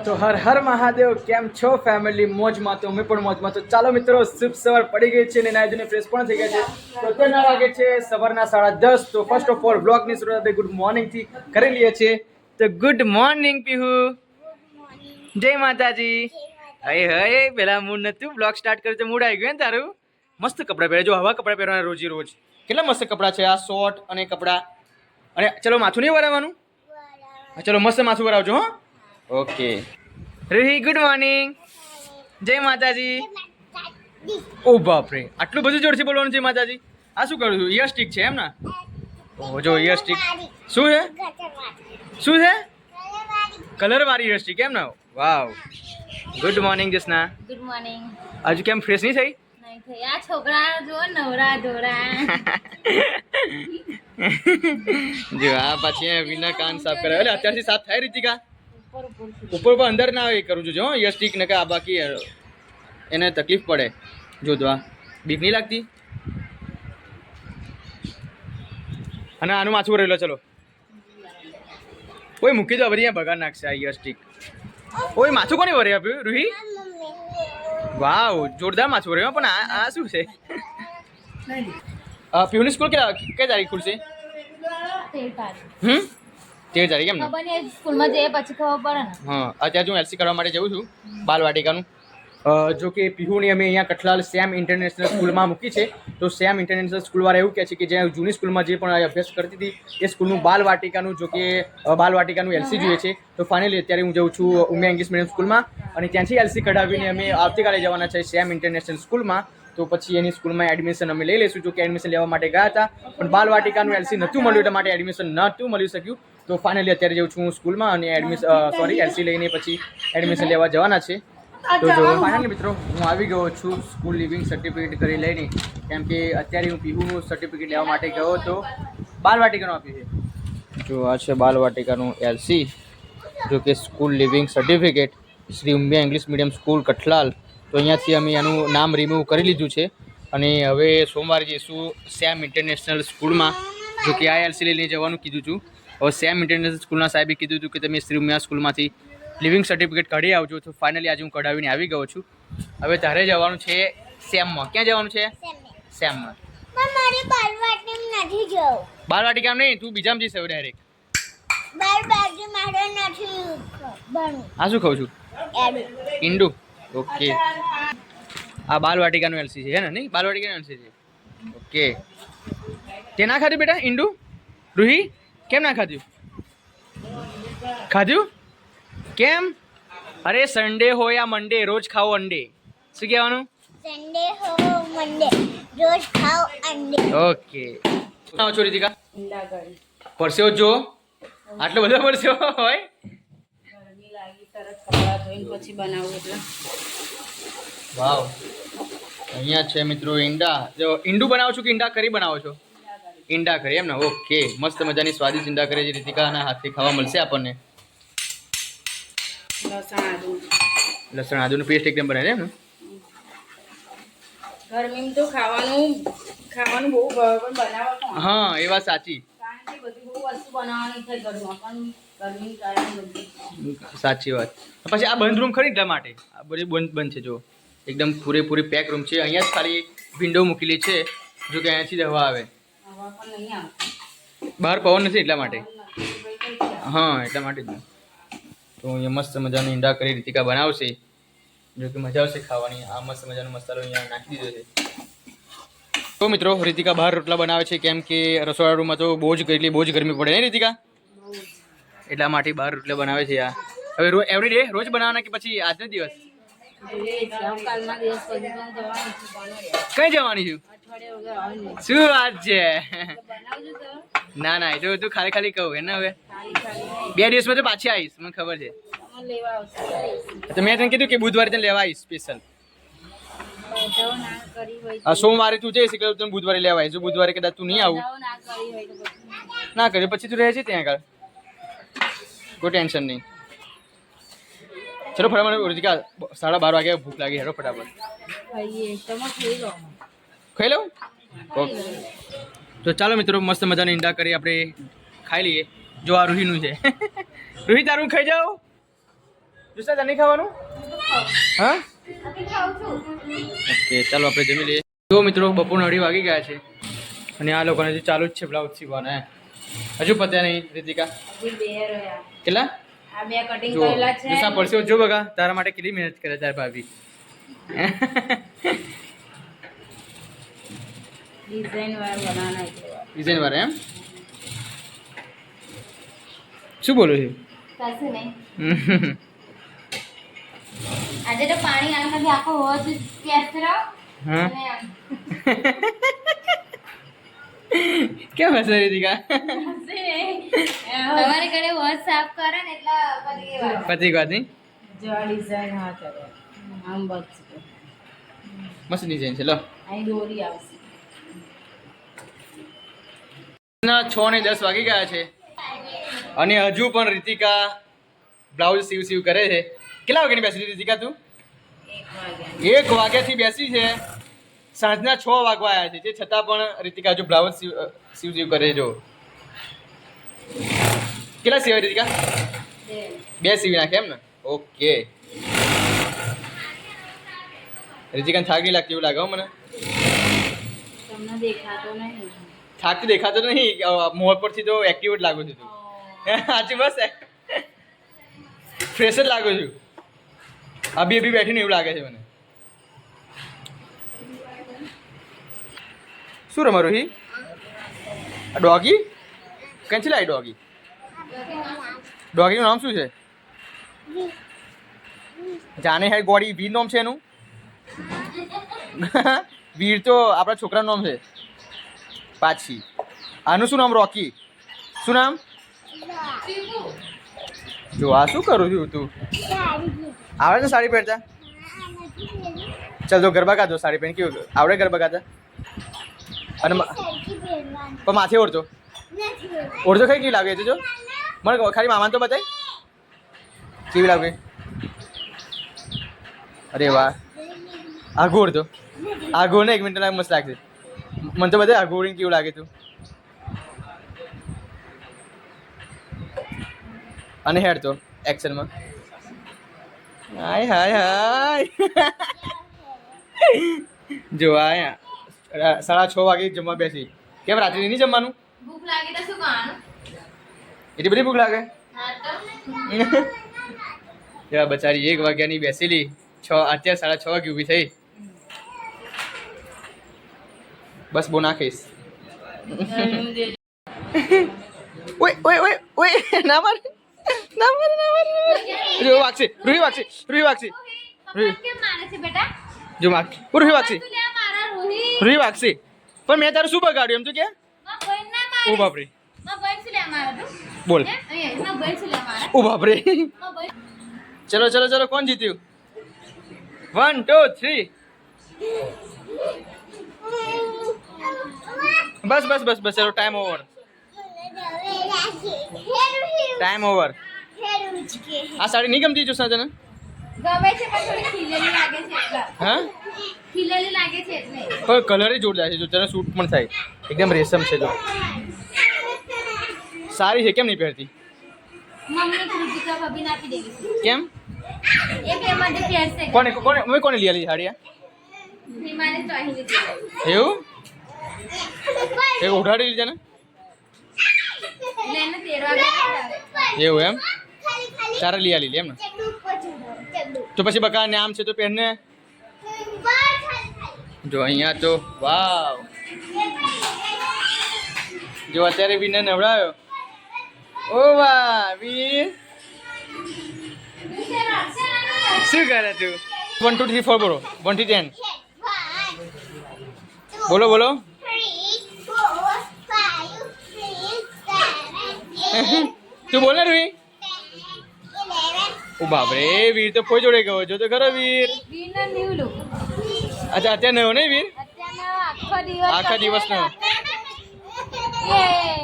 તો હર હર મહાદેવ કેમ છો ફેમિલી મોજમાં તો અમે પણ મોજમાં તો ચાલો મિત્રો શુભ સવાર પડી ગઈ છે અને નાઈધોઈને ફ્રેશ પણ થઈ ગયા છે તો અત્યારના વાગે છે સવારના 10:30 તો ફર્સ્ટ ઓફ ઓલ બ્લોગની શરૂઆત આપણે ગુડ મોર્નિંગ થી કરી લઈએ છીએ તો ગુડ મોર્નિંગ પીહુ જય માતાજી હય હય પેલા મૂડ નતું બ્લોગ સ્ટાર્ટ કર્યું તો મૂડ આવી ગયું ને તારું મસ્ત કપડાં પહેરે જો હવા કપડાં પહેરવાના રોજી રોજ કેટલા મસ્ત કપડાં છે આ શોર્ટ અને કપડાં અને ચલો માથું નહીં વરાવવાનું ચલો મસ્ત માથું વરાવજો હો ઓકે રૂહી ગુડ મોર્નિંગ જય માતાજી ઓ બાપ રે આટલું બધું જોરથી બોલવાનું છે માતાજી આ શું કરું છું ઇયર સ્ટિક છે એમ ને ઓ જો ઇયર સ્ટિક શું છે શું છે કલર વાળી ઇયર સ્ટિક એમ ને wow good morning Jasna good morning હજુ કેમ ફ્રેશ નહીં થઈ નહીં થઈ આ છોકરા જો નવરા ધોરા જો આ પછી વિના કાન સાફ કરે એટલે અત્યારથી સાફ થાય રીતિકા ઉપર પર અંદર ના આવે કરું છું જો યર સ્ટિક ને આ બાકી એને તકલીફ પડે જો તો આ બીક નહીં લાગતી અને આનું માથું રહેલો ચલો કોઈ મૂકી દો બધી બગાડ નાખશે આ યર સ્ટિક ઓય માથું કોને વરે આપ્યું રૂહી વાવ જોરદાર માથું વરે પણ આ શું છે પીયુની સ્કૂલ કઈ તારીખ ખુલશે 13 તારીખ એમ ને ખબર નહીં સ્કૂલમાં જઈએ પછી ખબર પડે ને હા અત્યારે હું એલસી કરવા માટે જઉં છું બાલવાટિકાનું જો કે પીહુની અમે અહીંયા કઠલાલ સેમ ઇન્ટરનેશનલ સ્કૂલમાં મૂકી છે તો સેમ ઇન્ટરનેશનલ સ્કૂલવાળા એવું કહે છે કે જ્યાં જૂની સ્કૂલમાં જે પણ અભ્યાસ કરતી હતી એ સ્કૂલનું બાલવાટિકાનું જો કે બાલવાટિકાનું એલસી જોઈએ છે તો ફાઇનલી અત્યારે હું જઉં છું ઉમિયા ઇંગ્લિશ મીડિયમ સ્કૂલમાં અને ત્યાંથી એલસી કઢાવીને અમે આવતીકાલે જવાના છે સેમ ઇન્ટરનેશનલ સ્કૂલમાં તો પછી એની સ્કૂલમાં એડમિશન અમે લઈ લઈશું જો કે એડમિશન લેવા માટે ગયા હતા પણ બાલવાટિકાનું એલસી નહોતું મળ્યું એટલા માટે એડમિશન નહોતું મળી શક્યું તો ફાઇનલી અત્યારે જઉં છું હું સ્કૂલમાં અને એલસી લઈને પછી એડમિશન લેવા જવાના છે તો જો ફાઇનલી મિત્રો હું આવી ગયો છું સ્કૂલ લિવિંગ સર્ટિફિકેટ કરી લઈને કેમ કે અત્યારે હું પીહુનું સર્ટિફિકેટ લેવા માટે ગયો હતો બાલવાટિકાનું આપ્યું છે જો આ છે બાલવાટિકાનું એલસી જો કે school leaving certificate Shri Umiya English medium school Kathlal તો અહીંયાથી અમે એનું નામ રિમૂવ કરી લીધું છે અને હવે સોમવારે જઈશું સેમ ઇન્ટરનેશનલ સ્કૂલમાં જો કે આ એલસી લઈને જવાનું કીધું છું હવે સેમ ઇન્ટરનેશનલ સ્કૂલના સાહેબે કીધું હતું કે તમે શ્રી ઉમિયા સ્કૂલમાંથી લિવિંગ સર્ટિફિકેટ કાઢી આવજો તો ફાઇનલી આજે હું કઢાવીને આવી ગયો છું હવે તારે જવાનું છે સેમમાં ક્યાં જવાનું છે સેમમાં બાલવાટિકામાં નહીં તું બીજામાં જઈશ હવે ડાયરેક્ટ આ શું ખાઉં છું ઈંડું ઓકે આ બાલવાટિકાનું એલસી છે ને નહીં બાલવાટિકાનું એલસી છે ઓકે તે ના ખાધું બેટા ઈંડું રૂહી કેમ ના ખાધું ખાધું કેમ અરે સન્ડે હો યા મંડે રોજ ખાઓ અંડે શું કહેવાનું સન્ડે હો મંડે રોજ ખાઓ અંડે ઓકે આવો છો રીતિકા પરસ્યો જો આટલો બધો પરસ્યો હોય ગરમી લાગી તરત કપડાં ધોઈને પછી બનાવું એટલે વાવ અહીંયા છે મિત્રો ઈંડા જો ઈંડું બનાવો છો કે ઈંડા કરી બનાવો છો ઈંડા કરી એમ ને ઓકે મસ્ત મજાની સ્વાદિષ્ટ ઈંડા કરી રીતિકાના હાથથી ખાવા મળશે આપણને લસણ આદુનું પેસ્ટ એકદમ બને એમ ને ગરમીમાં તો ખાવાનું બહુ પણ બનાવો હા એ વાત સાચી કારણ કે બધી બહુ વસ્તુ બનાવવાની છે ઘરમાં પણ ગરમી કારણે બધી સાચી વાત પછી આ બંધ રૂમ ખરી એટલા માટે આ બધી બંધ છે જો એકદમ પૂરેપૂરી પેક રૂમ છે અહીંયા જ ખાલી વિન્ડો મૂકેલી છે જો કે અહીંયાથી જ હવા આવે હવા પણ નહીં આવતી બહાર પવન નથી એટલા માટે હા એટલા માટે જ તો અહીંયા મસ્ત મજાનું ઈંડા કરી રીતિકા બનાવશે જો કે મજા આવશે ખાવાની આ મસ્ત મજાનો મસાલો અહીંયા નાખી દીધો છે તો મિત્રો રીતિકા બહાર રોટલા બનાવે છે કેમ કે રસોડા રૂમમાં તો બહુ જ ગરમી પડે ને રીતિકા એટલા માટે બહાર રોટલા બનાવે છે આ હવે એવરી ડે રોજ બનાવવાના કે પછી આજનો દિવસ કઈ જવાની છું શું વાત છે ના ના એ તો તું ખાલી કહું એને હવે 2 દિવસમાં તો પાછી આવીશ મને ખબર છે તો મેં તને કીધું કે બુધવારે તને લેવા આવીશ સ્પેશિયલ સોમવારે તું જઈશ એટલે તને બુધવારે લેવા આવીશ બુધવારે કદાચ તું નહીં આવું ના કરે પછી તું રહે છે ત્યાં આગળ કોઈ ટેન્શન નહીં ચલો ફટાફટ રીતિકા 12:30 વાગે ભૂખ લાગી હેરો ફટાફટ ખાઈ લઉં ઓકે તો ચાલો મિત્રો મસ્ત મજાના ઈંડા કરી આપણે ખાઈ લઈએ જો આ રૂહીનું છે રૂહી તારું ખાઈ જાઓ દુસરા તને નહીં ખાવાનું હા ખાઉં છું. ઓકે ચાલો આપણે જમી લઈએ જો મિત્રો બપોરના 2:30 વાગી ગયા છે અને આ લોકોને હજુ ચાલુ જ છે બ્લાઉઝ સીવવાના હજુ પત્યા નહીં રીતિકા હજી 2 રહ્યા. કેટલા આ 2 કટિંગ જો કરેલા છે. દુસરા પડશે જો બગા તારા માટે કેટલી મહેનત કરે તાર ભાભી ડિઝાઇન વાળા બનાવવાના છે. ડિઝાઇન વાળા એમ શું બોલું છું કશું નહીં. આજે તો પાણી આનામાંથી આખો હોજ કેસરો હા અને આમ. કેમ હશે રીતિકા તમારે ઘરે હોજ સાફ કરે ને એટલે બધી એ વાત. પતિ વાત નહીં જો આ ડિઝાઇન હા કરે આમ બસ મસ્ત ડિઝાઇન છે લો અહીં દોરી આવશે. 6:10 વાગી ગયા છે અને હજુ પણ રીતિકા બ્લાઉઝ સીવ કરે છે કેટલા વાગ્યાની બેસી હતી રીતિકા તું 1 વાગ્યા 1 વાગ્યાથી બેસી છે સાંજના 6 વાગવા આવ્યા છે તે છતાં પણ રીતિકા હજુ બ્લાઉઝ સીવ કરે છે જો કેટલા સીવાય રીતિકા 2 સીવી નાખે એમ ને ઓકે રીતિકાને થાક નહીં લાગતી એવું લાગે હો મને તમને દેખાતો નહીં. થાક તો દેખાતો નહીં મોર પરથી તો એક્ટિવ જ લાગુ છું તું સાચું બસ ફ્રેશ જ લાગુ છું અભી બેઠીને એવું લાગે છે મને શું રમારું હી આ ડોગી કંઈ લાવી ડોગીનું નામ શું છે જાને હે ગોળી વીર નામ છે એનું વીર તો આપણા છોકરાનું નામ છે પાછી આનું શું નામ રોકી શું નામ જો આ શું કરું છું તું આવડે ને સાડી પહેરતા ચાલ જો ગરબા ગાતો સાડી પહેરી કેવું આવડે ગરબા ગાતા અને પણ માથે ઓળતો ઓળતો કઈ કેવી લાગે છે જો મને ખાલી મામાને તો બતાય કેવી લાગે અરે વાહ આઘો ઓળતો આઘો ને 1 મિનિટ મસ્ત લાગશે મને તો બતાય આઘો ઓળીને કેવું લાગે તું અને હેડ તો એક્શનમાં હાય હાય હાય જો આયા 6:30 વાગે જમવા બેસી કેમ રાત્રે નહીં જમવાનું ભૂખ લાગે તો શું ખાવાનું? એટલી બધી ભૂખ લાગે હા તો યા બચારી 1 વાગ્યાની બેસેલી અત્યારે 6:30 વાગે ઊભી થઈ બસ બો નાખીશ ઓય ઓય ઓય ઓય ના માર જો વાગશે રૂહી વાગશે કેમ મારે છે બેટા? જો માગ રૂહી વાગશે તું લે મારા રોહી. રૂહી વાગશે પણ મેં તારું શું બગાડ્યું એમ તો કે માં બહેન ના મારે. ઓ બાપરે માં બહેન શું લે મારા તું? બોલ હે? અહીંયા માં બહેન શું લે મારા? ઓ બાપરે માં બહેન ચલો કોણ જીત્યું 1 2 3 બસ ચલો ટાઈમ ઓવર આ સાડી નહીં ગમતી જોશના તને ગમે છે પણ થોડી ખીલેલી લાગે છે એટલે. હા ખીલેલી લાગે છે એટલે. પણ કલર જોરદાર છે જો તને સૂટ પણ થાય એકદમ રેશમ છે જો સારી છે કેમ નહીં પહેરતી મમ્મી કૃતિકા ભાભી નાખી દેવી છે. કેમ એ બે માટે પહેરશે. કોને લઈ આલી સાડી આ? હિમાને તો અહીં લીધી. એવું એ ઉઠાડી લીધા ને એટલે એને તેડવા ગયા. એવું એમ તારે લઈ આલી એમ ને તો પછી બકા નામ છે તો પહેરને જો અહીંયા તો વાવ જો અત્યારે વીરને નવડાવ્યો ઓ વાહ વીર શું કરે તું 1 2 3 4 બોલો 1 થી 10 બોલો તું બોલ ને રૂહી ઓ બાપરે વીર તો કોઈ જોડે ગયો જો તો ખરો વીર વીરનો ન્યુ લુક. અચ્છા અત્યારે નવો નહીં વીર અત્યારનો આખો દિવસ આખા દિવસનો એ